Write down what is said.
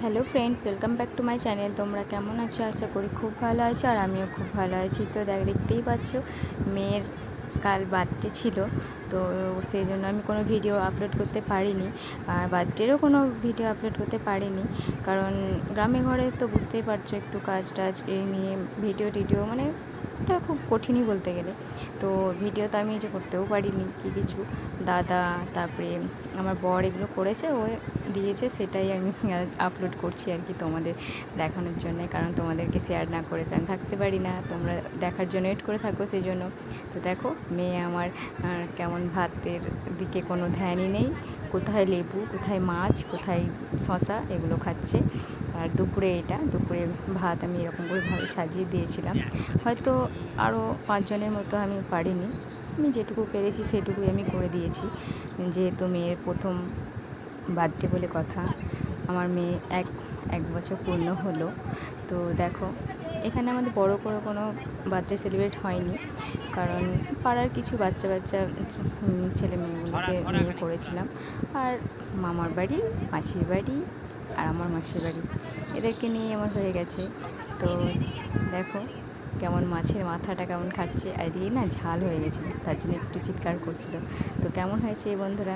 Hello friends, welcome back to my channel. তোমরা কেমন আছো? আশা করি খুব ভালো আছো, আর আমিও খুব ভালো আছি। তো দেখতেই পাচ্ছ, মেয়ের কাল বার্থডে ছিল, তো সেই জন্য আমি কোনো ভিডিও আপলোড করতে পারিনি, আর বার্থডেরও কোনো ভিডিও আপলোড করতে পারিনি। কারণ গ্রামে ঘরে তো বুঝতেই পারছো, একটু কাজ টাজ এই নিয়ে ভিডিও টিডিও মানে এটা খুব কঠিনই বলতে গেলে। তো ভিডিও তো আমি যে করতেও পারিনি কিছু। দাদা, তারপরে আমার বর এগুলো করেছে, ও দিয়েছে, সেটাই আমি আপলোড করছি আর কি, তোমাদের দেখানোর জন্য। কারণ তোমাদেরকে শেয়ার না করে তো আমি থাকতে পারি না, তোমরা দেখার জন্য ওয়েট করে থাকো, সেই জন্য। তো দেখো, মেয়ে আমার কেমন ভাতের দিকে কোনো ধ্যানই নেই, কোথায় লেবু, কোথায় মাছ, কোথায় শশা, এগুলো খাচ্ছে। আর দুপুরে ভাত আমি এরকম করে ভাবে সাজিয়ে দিয়েছিলাম। হয়তো আরও 5 জনের মতো আমি পারিনি, আমি যেটুকু পেরেছি সেটুকুই আমি করে দিয়েছি। যেহেতু মেয়ের প্রথম বার্থডে বলে কথা, আমার মেয়ে এক বছর পূর্ণ হলো। তো দেখো, এখানে আমাদের বড় করে কোনো বার্থডে সেলিব্রেট হয়নি, কারণ পাড়ার কিছু বাচ্চা ছেলে মেয়েগুলোকে নিয়ে করেছিলাম। আর মামার বাড়ি, মাসির বাড়ি, আর আমার মাসির বাড়ি, এদেরকে নিয়ে আমার হয়ে গেছে। তো দেখো কেমন মাছের মাথাটা কেমন খাচ্ছে, আর এদিকে না ঝাল হয়ে গেছিলো, তার জন্য একটু চিৎকার করছিল। তো কেমন হয়েছে বন্ধুরা?